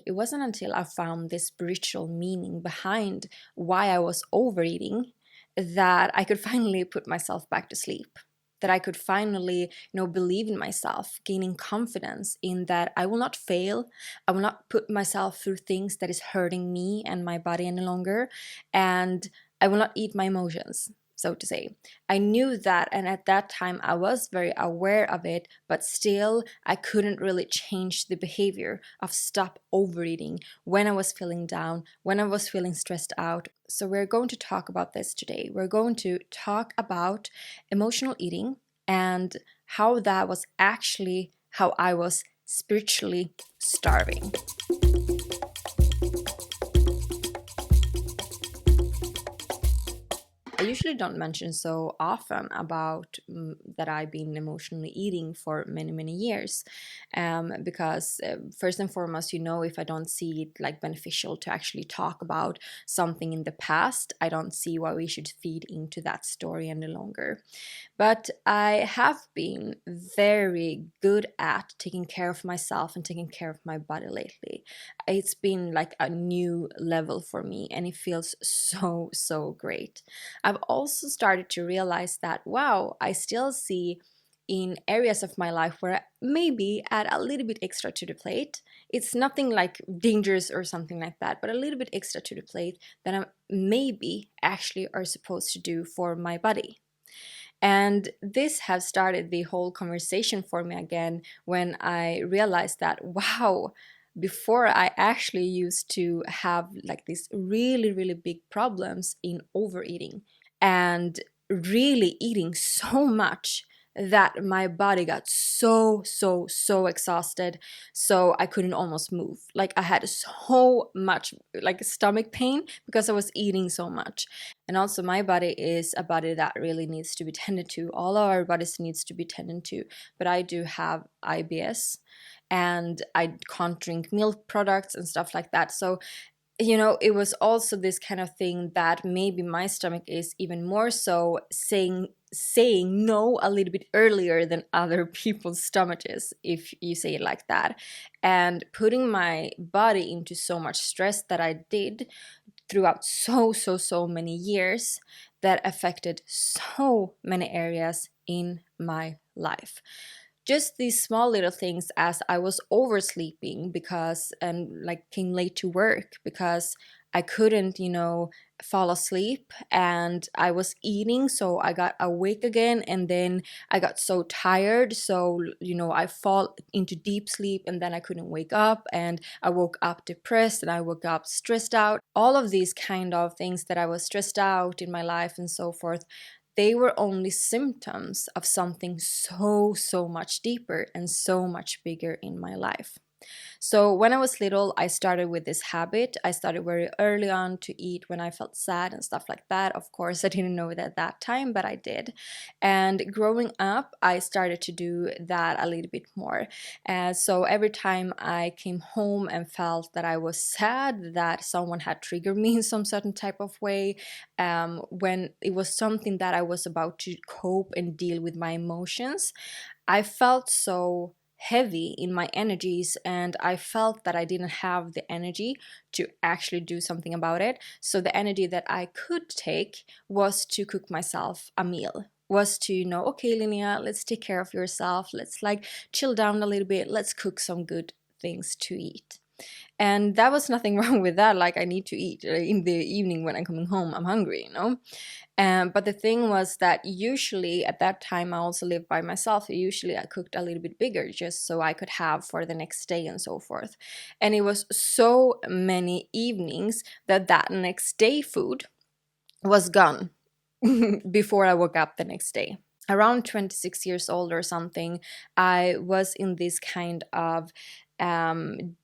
it wasn't until I found this spiritual meaning behind why I was overeating that I could finally put myself back to sleep. That I could finally, believe in myself, gaining confidence in that I will not fail. I will not put myself through things that is hurting me and my body any longer. And I will not eat my emotions, so to say. I knew that, and at that time I was very aware of it, but still I couldn't really change the behavior of stop overeating when I was feeling down, when I was feeling stressed out. So we're going to talk about this today. We're going to talk about emotional eating and how that was actually how I was spiritually starving. I usually don't mention so often about that I've been emotionally eating for many, many years, because first and foremost, if I don't see it like beneficial to actually talk about something in the past, I don't see why we should feed into that story any longer. But I have been very good at taking care of myself and taking care of my body lately. It's been like a new level for me, and it feels so, so great. I've also started to realize that, wow, I still see in areas of my life where I maybe add a little bit extra to the plate. It's nothing like dangerous or something like that, but a little bit extra to the plate that I maybe actually are supposed to do for my body. And this has started the whole conversation for me again when I realized that, wow, before I actually used to have like these really, really big problems in overeating and really eating so much that my body got so, so, so exhausted, so I couldn't almost move. Like I had so much like stomach pain because I was eating so much. And also my body is a body that really needs to be tended to. All of our bodies needs to be tended to. But I do have IBS and I can't drink milk products and stuff like that. So it was also this kind of thing that maybe my stomach is even more so saying no a little bit earlier than other people's stomach is, if you say it like that, and putting my body into so much stress that I did throughout so many years that affected so many areas in my life. Just these small little things, as I was oversleeping because and like came late to work because I couldn't fall asleep, and I was eating, so I got awake again, and then I got so tired, so I fall into deep sleep, and then I couldn't wake up, and I woke up depressed, and I woke up stressed out. All of these kind of things that I was stressed out in my life and so forth, they were only symptoms of something so much deeper and so much bigger in my life. So when I was little, I started with this habit. I started very early on to eat when I felt sad and stuff like that. Of course, I didn't know it at that time, but I did. And growing up, I started to do that a little bit more. So every time I came home and felt that I was sad, that someone had triggered me in some certain type of way, when it was something that I was about to cope and deal with my emotions, I felt so heavy in my energies, and I felt that I didn't have the energy to actually do something about it. So the energy that I could take was to cook myself a meal, was to okay, Linnea, let's take care of yourself, let's like chill down a little bit, let's cook some good things to eat. And that was nothing wrong with that. Like, I need to eat in the evening when I'm coming home, I'm hungry. But the thing was that usually at that time I also lived by myself. Usually I cooked a little bit bigger just so I could have for the next day and so forth. And it was so many evenings that next day food was gone before I woke up the next day. Around 26 years old or something, I was in this kind of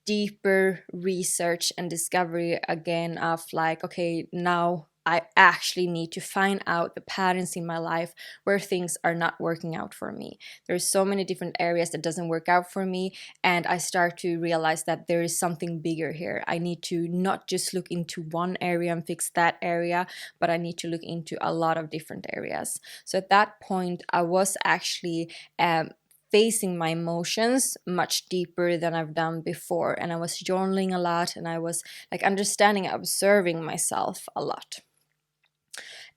deeper research and discovery again of like, okay, now I actually need to find out the patterns in my life where things are not working out for me. There's so many different areas that doesn't work out for me, and I start to realize that there is something bigger here. I need to not just look into one area and fix that area, but I need to look into a lot of different areas. So at that point, I was actually facing my emotions much deeper than I've done before. And I was journaling a lot, and I was like understanding, observing myself a lot.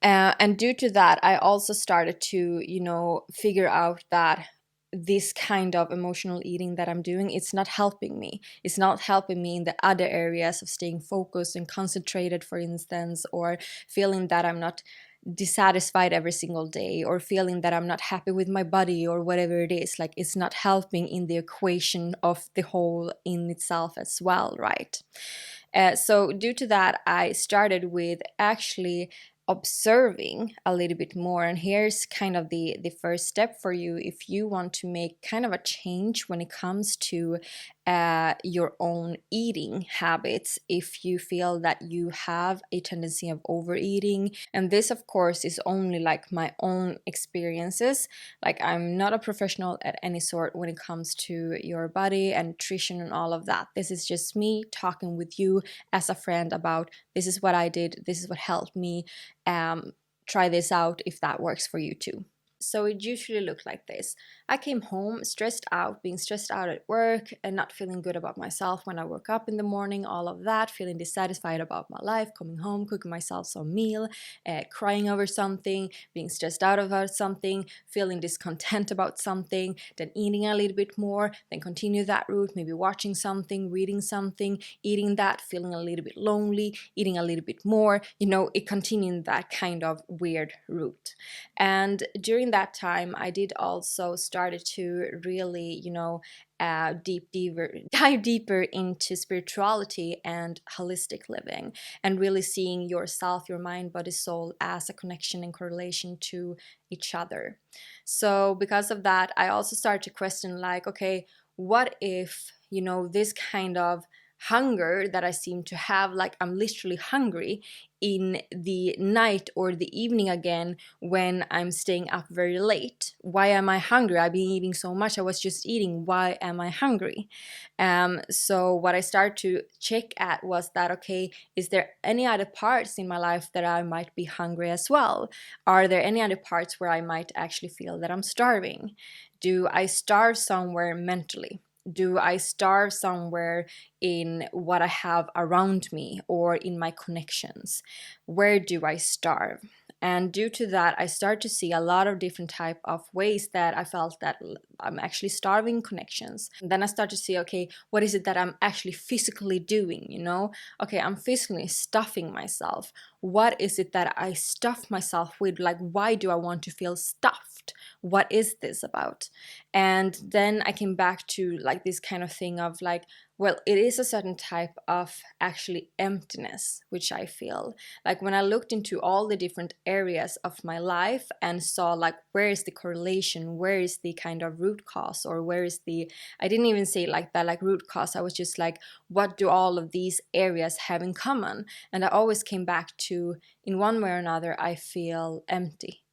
And due to that, I also started to, figure out that this kind of emotional eating that I'm doing, it's not helping me. It's not helping me in the other areas of staying focused and concentrated, for instance, or feeling that I'm not dissatisfied every single day, or feeling that I'm not happy with my body, or whatever it is. Like, it's not helping in the equation of the whole in itself as well, right? So due to that, I started with actually observing a little bit more. And here's kind of the first step for you if you want to make kind of a change when it comes to your own eating habits, if you feel that you have a tendency of overeating. And this, of course, is only like my own experiences. Like, I'm not a professional at any sort when it comes to your body and nutrition and all of that. This is just me talking with you as a friend about, this is what I did, this is what helped me. Try this out if that works for you too. So it usually looked like this. I came home stressed out, being stressed out at work and not feeling good about myself when I woke up in the morning, all of that, feeling dissatisfied about my life, coming home, cooking myself some meal, crying over something, being stressed out about something, feeling discontent about something, then eating a little bit more, then continue that route, maybe watching something, reading something, eating that, feeling a little bit lonely, eating a little bit more, it continued that kind of weird route. And during that time, I did also started to really, dive deeper into spirituality and holistic living, and really seeing yourself, your mind, body, soul as a connection and correlation to each other. So because of that, I also started to question, like, okay, what if, this kind of hunger that I seem to have, like I'm literally hungry in the night or the evening again when I'm staying up very late. Why am I hungry? I've been eating so much. I was just eating. Why am I hungry? So what I started to check at was that, okay, is there any other parts in my life that I might be hungry as well? Are there any other parts where I might actually feel that I'm starving? Do I starve somewhere mentally? Do I starve somewhere in what I have around me or in my connections? Where do I starve? And due to that, I start to see a lot of different type of ways that I felt that I'm actually starving connections. And then I start to see, okay, what is it that I'm actually physically doing? Okay, I'm physically stuffing myself. What is it that I stuff myself with? Like, why do I want to feel stuffed? What is this about? And then I came back to like this kind of thing of like, well, it is a certain type of actually emptiness, which I feel. Like when I looked into all the different areas of my life and saw like, where is the correlation? Where is the kind of root cause? Or where is the, I didn't even say like that, like root cause. I was just like, what do all of these areas have in common? And I always came back to, in one way or another, I feel empty.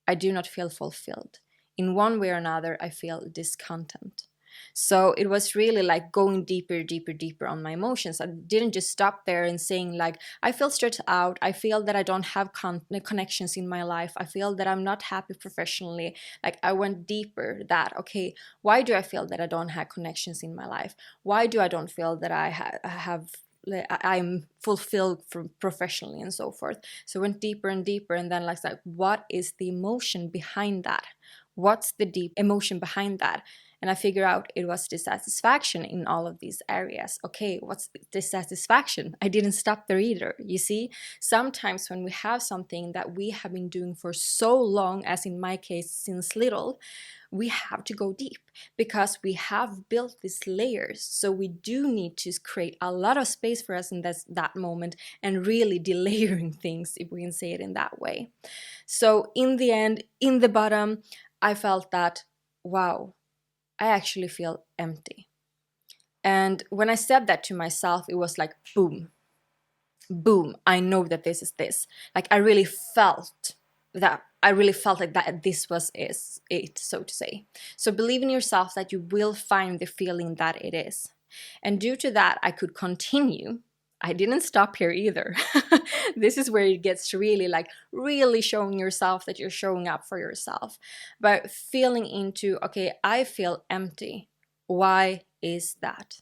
I do not feel fulfilled. In one way or another, I feel discontent. So it was really like going deeper, deeper, deeper on my emotions. I didn't just stop there and saying like, I feel stressed out. I feel that I don't have connections in my life. I feel that I'm not happy professionally. Like I went deeper that, okay, why do I feel that I don't have connections in my life? Why do I don't feel that I'm fulfilled professionally and so forth? So I went deeper and deeper, and then like, what is the emotion behind that? What's the deep emotion behind that? And I figured out it was dissatisfaction in all of these areas. Okay, what's dissatisfaction? I didn't stop there either. You see, sometimes when we have something that we have been doing for so long, as in my case, since little, we have to go deep because we have built these layers. So we do need to create a lot of space for us in that moment and really delayering things, if we can say it in that way. So in the end, in the bottom, I felt that, wow, I actually feel empty. And when I said that to myself, it was like, boom, boom, I know that this is this. Like I really felt like that this was it, so to say. So believe in yourself that you will find the feeling that it is. And due to that, I could continue. I didn't stop here either. This is where it gets really like really showing yourself that you're showing up for yourself. But feeling into, okay, I feel empty. Why is that?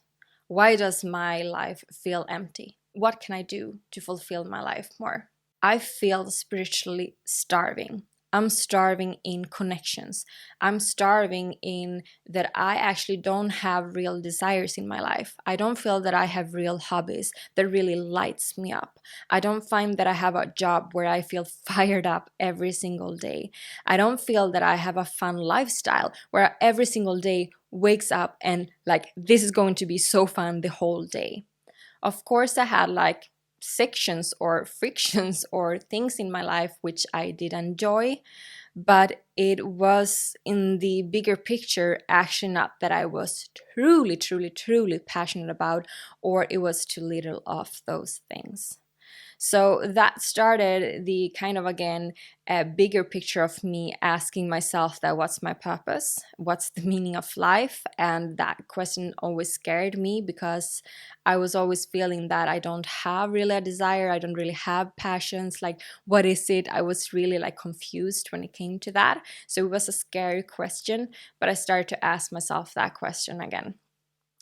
Why does my life feel empty? What can I do to fulfill my life more? I feel spiritually starving. I'm starving in connections. I'm starving in that I actually don't have real desires in my life. I don't feel that I have real hobbies that really lights me up. I don't find that I have a job where I feel fired up every single day. I don't feel that I have a fun lifestyle where every single day wakes up and like this is going to be so fun the whole day. Of course, I had like sections or frictions or things in my life which I did enjoy, but it was in the bigger picture actually not that I was truly, truly, truly passionate about, or it was too little of those things. So that started the kind of, again, a bigger picture of me asking myself that what's my purpose? What's the meaning of life? And that question always scared me because I was always feeling that I don't have really a desire. I don't really have passions. Like, what is it? I was really like confused when it came to that. So it was a scary question, but I started to ask myself that question again.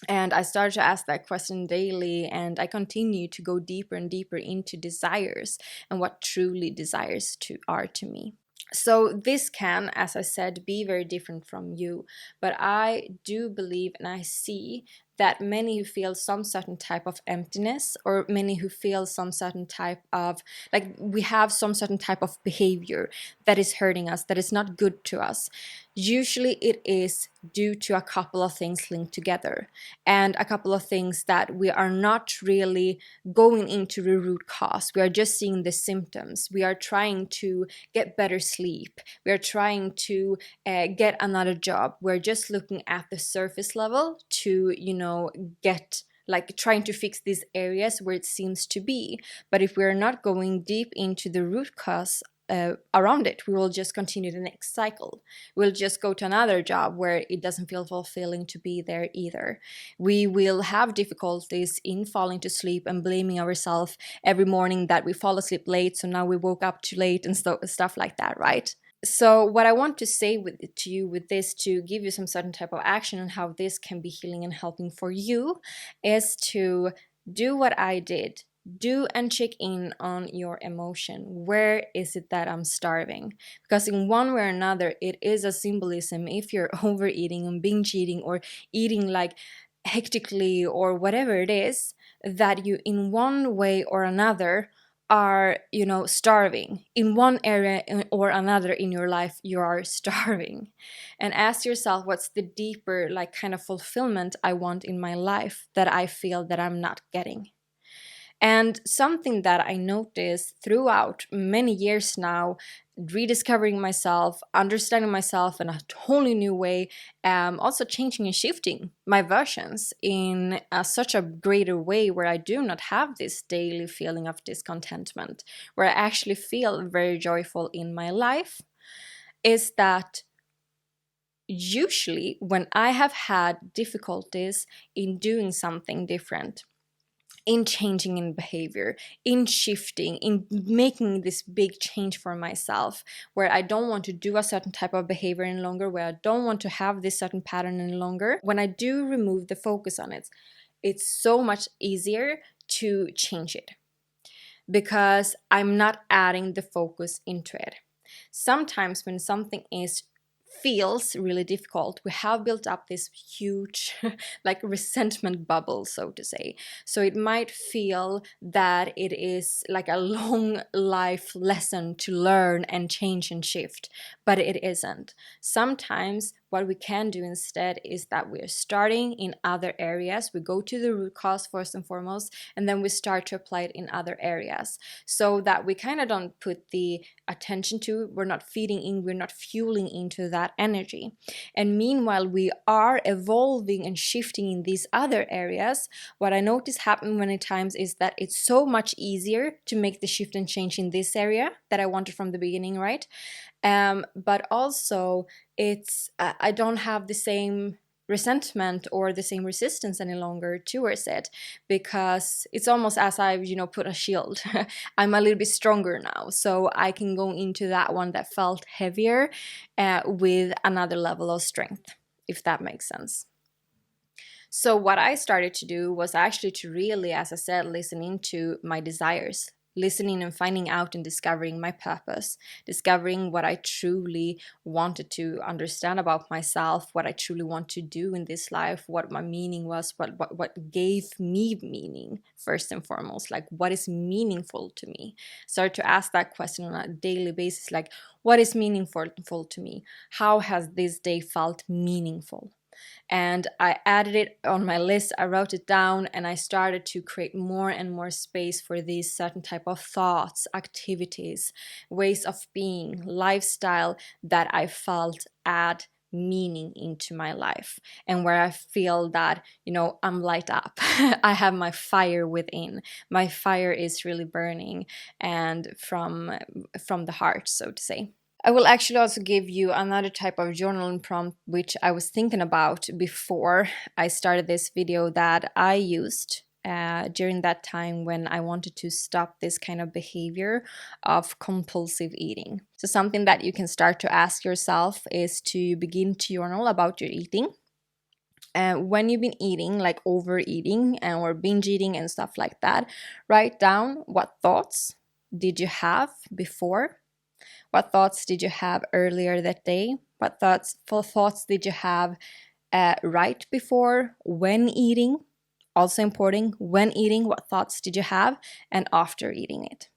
And I started to ask that question daily, and I continue to go deeper and deeper into desires and what truly desires are to me. So this can, as I said, be very different from you, but I do believe and I see that many who feel some certain type of emptiness, or many who feel some certain type of, like, we have some certain type of behavior that is hurting us, that is not good to us. Usually it is due to a couple of things linked together, and a couple of things that we are not really going into the root cause. We are just seeing the symptoms. We are trying to get better sleep. We are trying to get another job. We're just looking at the surface level to, get like trying to fix these areas where it seems to be. But if we're not going deep into the root cause around it, we will just continue the next cycle. We'll just go to another job where it doesn't feel fulfilling to be there either. We will have difficulties in falling to sleep and blaming ourselves every morning that we fall asleep late, so now we woke up too late and stuff like that, right? So what I want to say to you with this, to give you some certain type of action and how this can be healing and helping for you, is to do what I did. Do and check in on your emotion. Where is it that I'm starving? Because in one way or another, it is a symbolism. If you're overeating and binge eating or eating like hectically or whatever it is, that you in one way or another are, starving in one area or another in your life. You are starving, and ask yourself, what's the deeper like kind of fulfillment I want in my life that I feel that I'm not getting? And something that I noticed throughout many years now, rediscovering myself, understanding myself in a totally new way, also changing and shifting my versions in such a greater way, where I do not have this daily feeling of discontentment, where I actually feel very joyful in my life, is that usually when I have had difficulties in doing something different, in changing in behavior, in shifting, in making this big change for myself, where I don't want to do a certain type of behavior any longer, where I don't want to have this certain pattern any longer, when I do remove the focus on it, it's so much easier to change it because I'm not adding the focus into it. Sometimes when something feels really difficult, we have built up this huge like resentment bubble, so to say. So it might feel that it is like a long life lesson to learn and change and shift, but it isn't. Sometimes what we can do instead is that we're starting in other areas. We go to the root cause first and foremost, and then we start to apply it in other areas, so that we kind of don't put the attention to, we're not feeding in, we're not fueling into that energy. And meanwhile, we are evolving and shifting in these other areas. What I notice happen many times is that it's so much easier to make the shift and change in this area that I wanted from the beginning, right? But also it's I don't have the same resentment or the same resistance any longer towards it, because it's almost as I've, put a shield. I'm a little bit stronger now, so I can go into that one that felt heavier with another level of strength, if that makes sense. So what I started to do was actually to really, as I said, listen into my desires, listening and finding out and discovering my purpose, discovering what I truly wanted to understand about myself, what I truly want to do in this life, what my meaning was, what gave me meaning first and foremost, like what is meaningful to me. Start to ask that question on a daily basis, like what is meaningful to me? How has this day felt meaningful? And I added it on my list, I wrote it down, and I started to create more and more space for these certain type of thoughts, activities, ways of being, lifestyle that I felt add meaning into my life, and where I feel that, I'm light up. I have my fire within. My fire is really burning, and from the heart, so to say. I will actually also give you another type of journaling prompt, which I was thinking about before I started this video, that I used during that time when I wanted to stop this kind of behavior of compulsive eating. So something that you can start to ask yourself is to begin to journal about your eating. When you've been eating, like overeating or binge eating and stuff like that, write down what thoughts did you have before. What thoughts did you have earlier that day? What thoughts did you have right before, when eating? Also important, when eating, what thoughts did you have? And after eating it.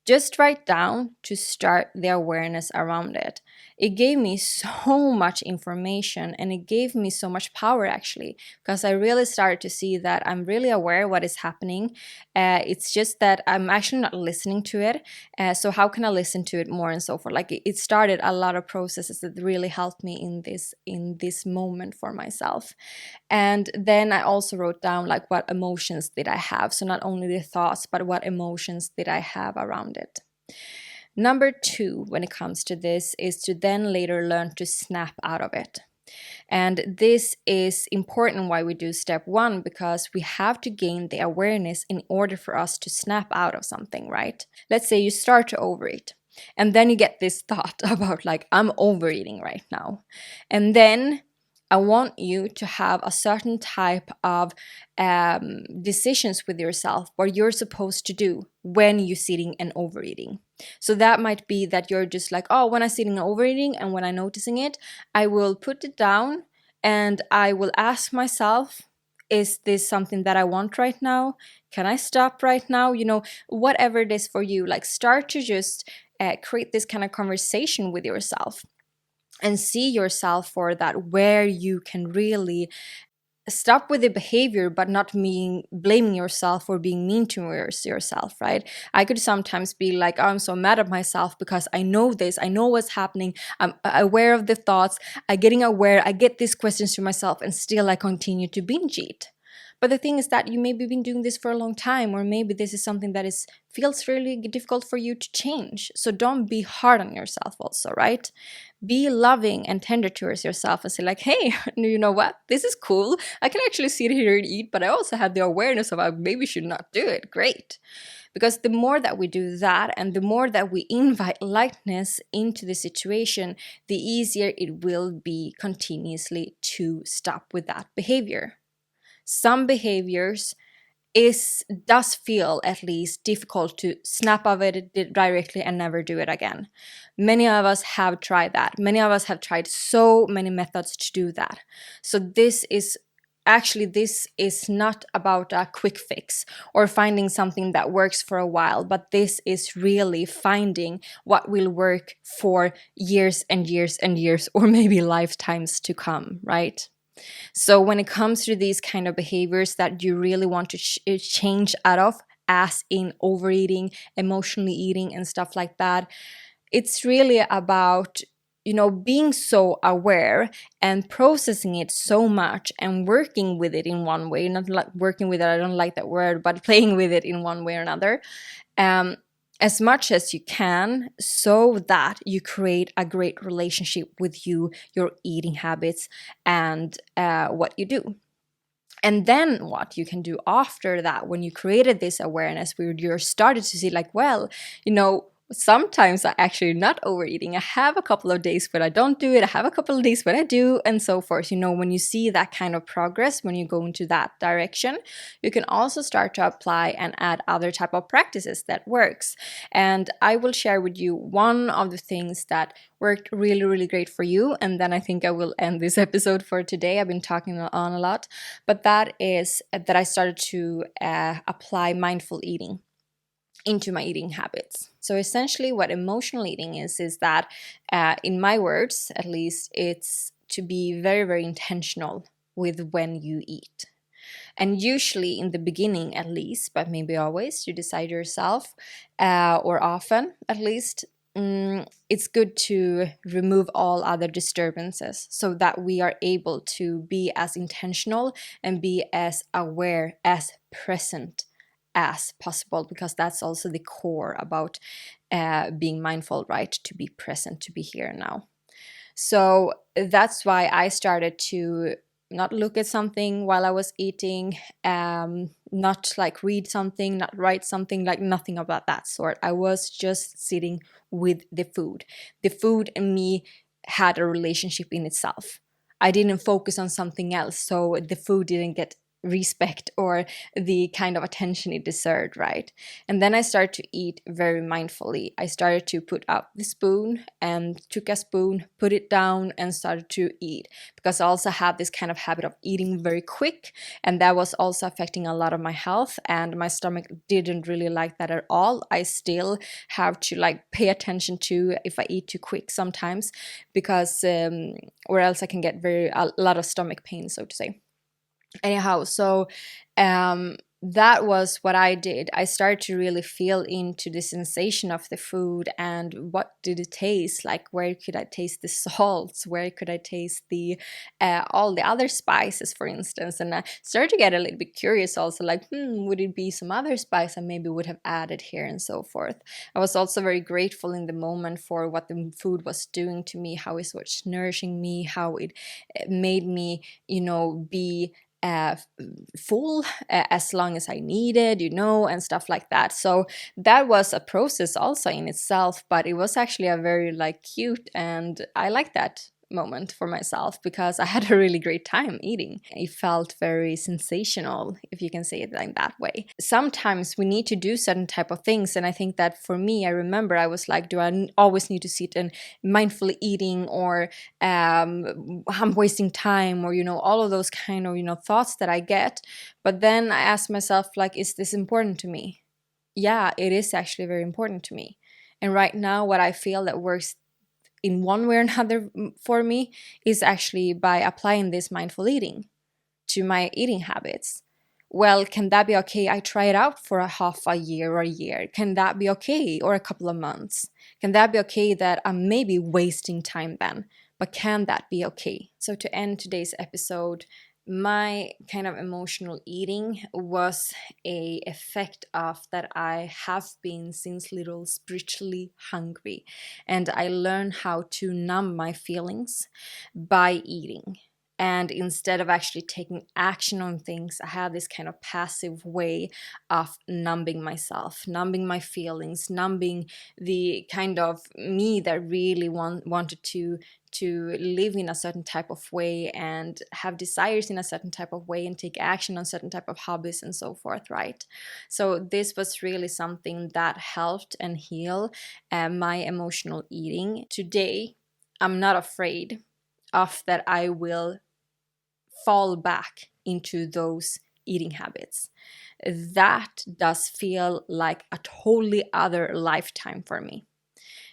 Just write down to start the awareness around it. It gave me so much information, and it gave me so much power actually, because I really started to see that I'm really aware what is happening. It's just that I'm actually not listening to it. So how can I listen to it more and so forth? Like it started a lot of processes that really helped me in this moment for myself. And then I also wrote down like what emotions did I have. So not only the thoughts, but what emotions did I have around it. Number 2, when it comes to this, is to then later learn to snap out of it. And this is important why we do step 1, because we have to gain the awareness in order for us to snap out of something, right? Let's say you start to overeat, and then you get this thought about like, I'm overeating right now. And then I want you to have a certain type of decisions with yourself, what you're supposed to do when you're sitting and overeating. So that might be that you're just like, oh, when I'm sitting and overeating and when I'm noticing it, I will put it down and I will ask myself, is this something that I want right now? Can I stop right now? Whatever it is for you, like start to just create this kind of conversation with yourself. And see yourself for that, where you can really stop with the behavior, but not blaming yourself for being mean to yourself, right? I could sometimes be like, oh, I'm so mad at myself because I know this, I know what's happening, I'm aware of the thoughts, I'm getting aware, I get these questions to myself, and still I continue to binge eat. But the thing is that you maybe been doing this for a long time, or maybe this is something that feels really difficult for you to change. So don't be hard on yourself also, right? Be loving and tender towards yourself and say like, hey, you know what? This is cool. I can actually sit here and eat, but I also have the awareness of I maybe should not do it. Great. Because the more that we do that and the more that we invite lightness into the situation, the easier it will be continuously to stop with that behavior. Some behaviors does feel at least difficult to snap of it directly and never do it again. Many of us have tried that. Many of us have tried so many methods to do that. So this is not about a quick fix or finding something that works for a while, but this is really finding what will work for years and years and years, or maybe lifetimes to come, right? So when it comes to these kind of behaviors that you really want to change out of, as in overeating, emotionally eating and stuff like that, it's really about, being so aware and processing it so much and working with it in one way, not like working with it, I don't like that word, but playing with it in one way or another. as much as you can so that you create a great relationship with you, your eating habits, and what you do. And then what you can do after that, when you created this awareness, where you're started to see like, well, sometimes I actually not overeating. I have a couple of days when I don't do it. I have a couple of days when I do, and so forth. When you see that kind of progress, when you go into that direction, you can also start to apply and add other type of practices that works. And I will share with you one of the things that worked really, really great for you. And then I think I will end this episode for today. I've been talking on a lot, but that is that I started to apply mindful eating into my eating habits. So essentially what emotional eating is that, in my words at least, it's to be very, very intentional with when you eat. And usually in the beginning at least, but maybe always, you decide yourself, or often at least, it's good to remove all other disturbances so that we are able to be as intentional and be as aware, as present as possible, because that's also the core about being mindful, right? To be present, to be here and now. So that's why I started to not look at something while I was eating, not like read something, not write something, like nothing about that sort. I was just sitting with the food. The food and me had a relationship in itself. I didn't focus on something else, so the food didn't get respect or the kind of attention it deserved, right? And then I started to eat very mindfully. I started to put up the spoon and took a spoon, put it down, and started to eat, because I also had this kind of habit of eating very quick, and that was also affecting a lot of my health, and my stomach didn't really like that at all. I still have to like pay attention to if I eat too quick sometimes, because or else I can get a lot of stomach pain, so to say. Anyhow, so that was what I did. I started to really feel into the sensation of the food and what did it taste like. Where could I taste the salts? Where could I taste the all the other spices, for instance? And I started to get a little bit curious also, like, would it be some other spice I maybe would have added here, and so forth. I was also very grateful in the moment for what the food was doing to me, how it was nourishing me, how it made me, be full as long as I needed, and stuff like that. So that was a process also in itself, but it was actually a very like cute, and I like that moment for myself because I had a really great time eating. It felt very sensational, if you can say it like that way. Sometimes we need to do certain type of things, and I think that for me, I remember I was like, do I always need to sit and mindfully eating, or I'm wasting time, or all of those kind of thoughts that I get. But then I asked myself, like, is this important to me? Yeah, it is actually very important to me. And right now, what I feel that works in one way or another for me is actually by applying this mindful eating to my eating habits. Well, can that be okay? I try it out for a half a year or a year. Can that be okay? Or a couple of months? Can that be okay that I'm maybe wasting time then? But can that be okay? So to end today's episode, my kind of emotional eating was a effect of that I have been since little spiritually hungry, and I learned how to numb my feelings by eating. And instead of actually taking action on things, I had this kind of passive way of numbing myself, numbing my feelings, numbing the kind of me that really wanted to live in a certain type of way and have desires in a certain type of way and take action on certain type of hobbies and so forth, right? So this was really something that helped and heal my emotional eating. Today, I'm not afraid of that I will fall back into those eating habits. That does feel like a totally other lifetime for me.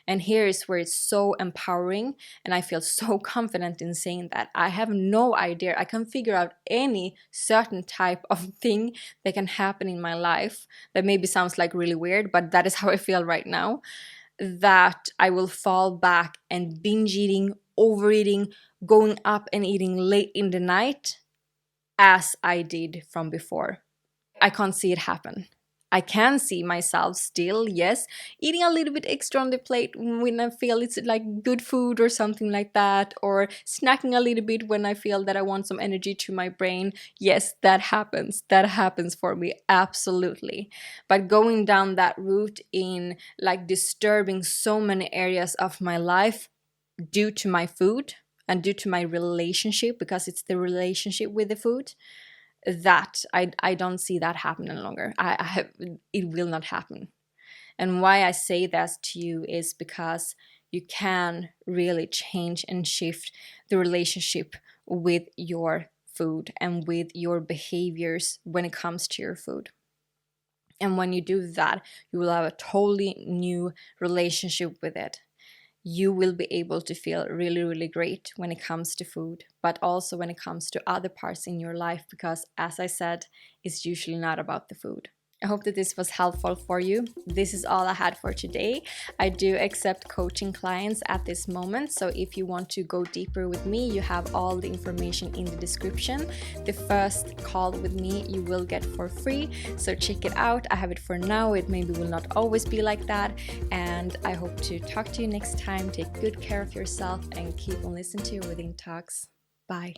And here is where it's so empowering, and I feel so confident in saying that. I have no idea. I can figure out any certain type of thing that can happen in my life that maybe sounds like really weird, but that is how I feel right now. That I will fall back and binge eating, overeating, going up and eating late in the night as I did from before. I can't see it happen. I can see myself still, yes, eating a little bit extra on the plate when I feel it's like good food or something like that, or snacking a little bit when I feel that I want some energy to my brain. Yes, that happens. That happens for me, absolutely. But going down that route in like disturbing so many areas of my life due to my food and due to my relationship, because it's the relationship with the food, that I don't see that happening longer. I have, it will not happen. And why I say that to you is because you can really change and shift the relationship with your food and with your behaviors when it comes to your food. And when you do that, you will have a totally new relationship with it. You will be able to feel really, really great when it comes to food, but also when it comes to other parts in your life, because as I said, it's usually not about the food. I hope that this was helpful for you. This is all I had for today. I do accept coaching clients at this moment, so if you want to go deeper with me, you have all the information in the description. The first call with me you will get for free, so check it out. I have it for now. It maybe will not always be like that, and I hope to talk to you next time. Take good care of yourself and keep on listening to Within Talks. Bye.